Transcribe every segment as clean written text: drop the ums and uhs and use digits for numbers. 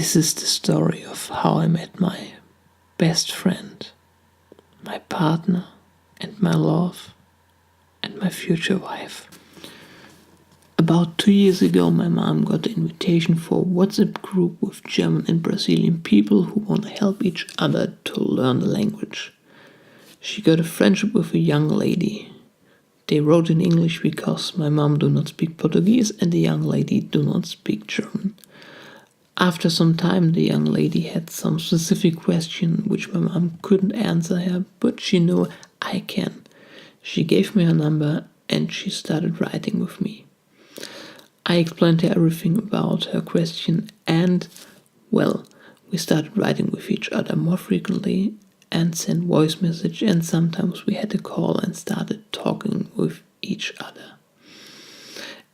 This is the story of how I met my best friend, my partner, and my love, and my future wife. About 2 years ago, my mom got an invitation for a WhatsApp group with German and Brazilian people who want to help each other to learn the language. She got a friendship with a young lady. They wrote in English because my mom do not speak Portuguese and the young lady do not speak German. After some time, the young lady had some specific question which my mom couldn't answer her, but she knew I can. She gave me her number and she started writing with me. I explained her everything about her question and, well, we started writing with each other more frequently and sent voice message, and sometimes we had a call and started talking with each other.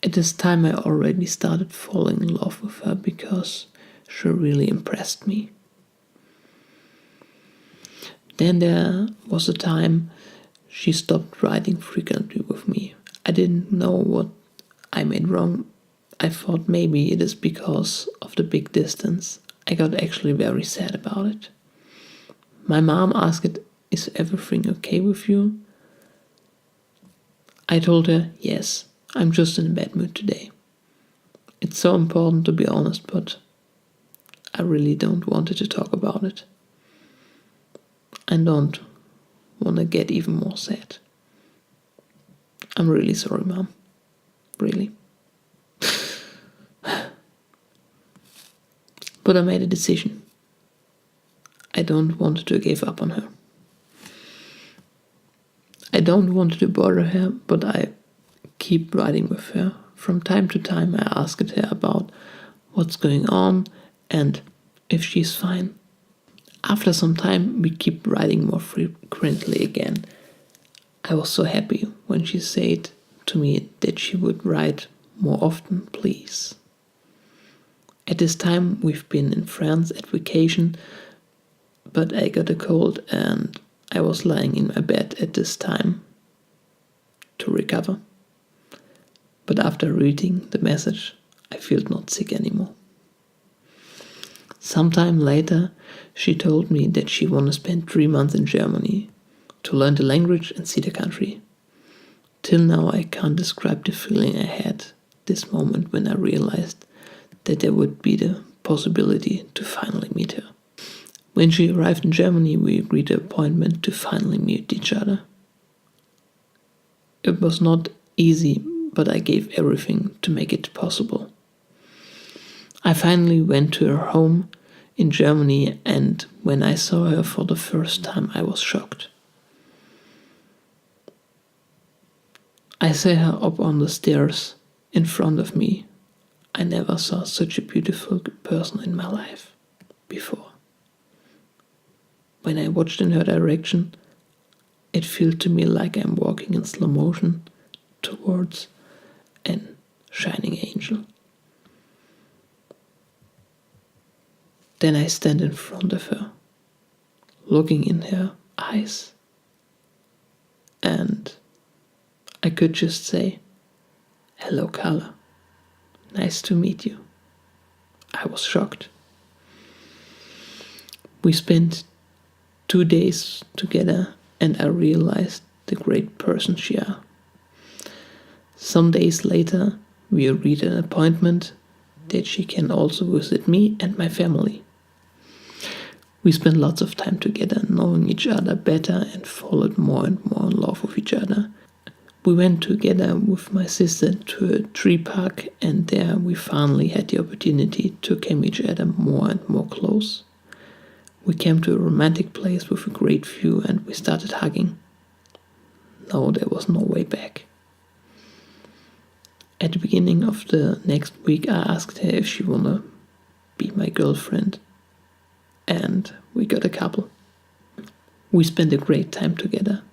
At this time I already started falling in love with her because she really impressed me. Then there was a time she stopped writing frequently with me. I didn't know what I made wrong. I thought maybe it is because of the big distance. I got actually very sad about it. My mom asked, "Is everything okay with you?" I told her, "Yes, I'm just in a bad mood today." It's so important to be honest, but I really don't want to talk about it. I don't want to get even more sad. I'm really sorry, Mom. Really. But I made a decision. I don't want to give up on her. I don't want to bother her, but I keep writing with her. From time to time I asked her about what's going on and if she's fine. After some time we keep writing more frequently again. I was so happy when she said to me that she would write more often, please. At this time we've been in France at vacation, but I got a cold and I was lying in my bed at this time to recover. But after reading the message, I feel not sick anymore. Sometime later, she told me that she want to spend 3 months in Germany to learn the language and see the country. Till now I can't describe the feeling I had this moment when I realized that there would be the possibility to finally meet her. When she arrived in Germany, we agreed an appointment to finally meet each other. It was not easy, but I gave everything to make it possible. I finally went to her home in Germany, and when I saw her for the first time, I was shocked. I saw her up on the stairs in front of me. I never saw such a beautiful person in my life before. When I watched in her direction, it felt to me like I'm walking in slow motion towards a shining angel. Then I stand in front of her, looking in her eyes, and I could just say, "Hello, Carla. Nice to meet you." I was shocked. We spent 2 days together and I realized the great person she is. Some days later, we agreed an appointment that she can also visit me and my family. We spent lots of time together, knowing each other better and fallen more and more in love with each other. We went together with my sister to a tree park, and there we finally had the opportunity to come each other more and more close. We came to a romantic place with a great view and we started hugging. No, there was no way back. At the beginning of the next week I asked her if she wanna be my girlfriend, and we got a couple. We spent a great time together,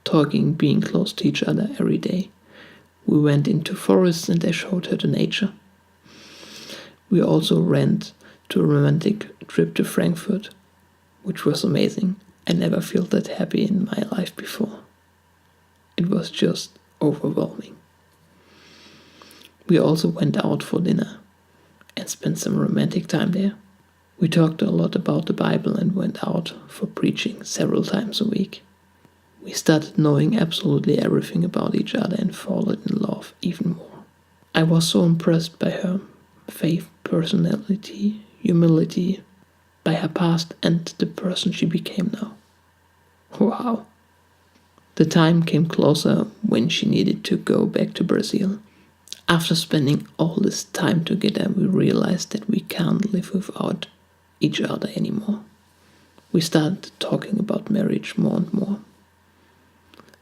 talking, being close to each other every day. We went into forests and I showed her the nature. We also went to a romantic trip to Frankfurt, which was amazing. I never felt that happy in my life before. It was just overwhelming. We also went out for dinner and spent some romantic time there. We talked a lot about the Bible and went out for preaching several times a week. We started knowing absolutely everything about each other and fallen in love even more. I was so impressed by her faith, personality, humility, by her past and the person she became now. Wow. The time came closer when she needed to go back to Brazil. After spending all this time together, we realized that we can't live without each other anymore. We started talking about marriage more and more.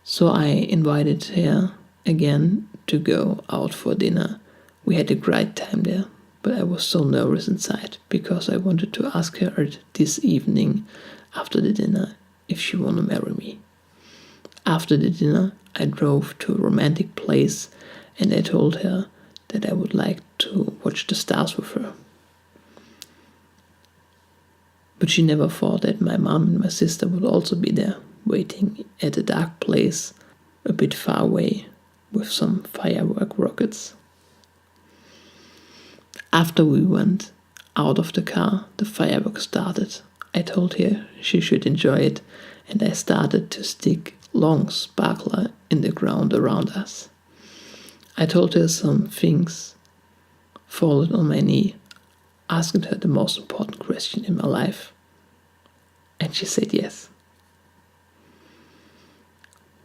So I invited her again to go out for dinner. We had a great time there, but I was so nervous inside because I wanted to ask her this evening after the dinner if she wanted to marry me. After the dinner, I drove to a romantic place and I told her that I would like to watch the stars with her. But she never thought that my mom and my sister would also be there, waiting at a dark place a bit far away with some firework rockets. After we went out of the car, the fireworks started. I told her she should enjoy it, and I started to stick long sparkler in the ground around us. I told her some things, fallen on my knee, asking her the most important question in my life, and she said yes.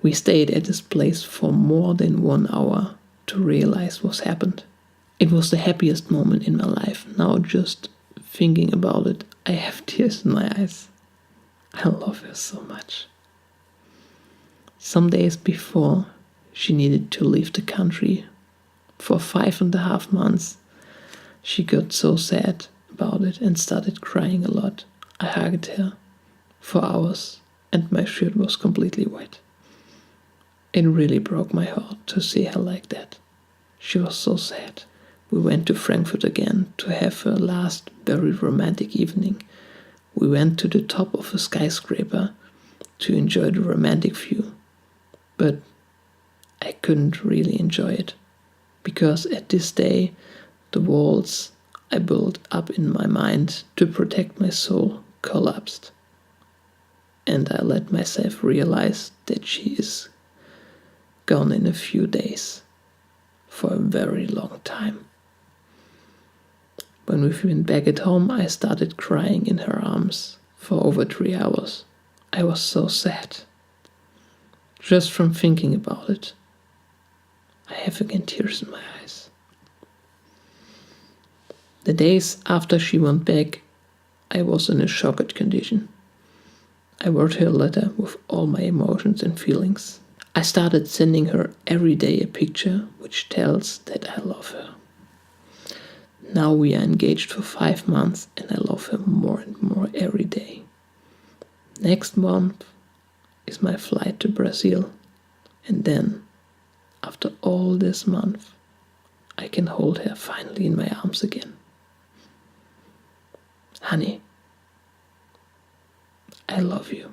We stayed at this place for more than 1 hour to realize what's happened. It was the happiest moment in my life. Now just thinking about it, I have tears in my eyes. I love her so much. Some days before she needed to leave the country for 5.5 months, she got so sad about it and started crying a lot. I hugged her for hours and my shirt was completely wet. It really broke my heart to see her like that. She was so sad. We went to Frankfurt again to have a last very romantic evening. We went to the top of a skyscraper to enjoy the romantic view. But I couldn't really enjoy it because at this day the walls I built up in my mind to protect my soul collapsed. And I let myself realize that she is gone in a few days for a very long time. When we went back at home, I started crying in her arms for over 3 hours. I was so sad. Just from thinking about it, I have again tears in my eyes. The days after she went back, I was in a shocked condition. I wrote her a letter with all my emotions and feelings. I started sending her every day a picture which tells that I love her. Now we are engaged for 5 months and I love her more and more every day. Next month is my flight to Brazil, and then, after all this month, I can hold her finally in my arms again. Honey, I love you.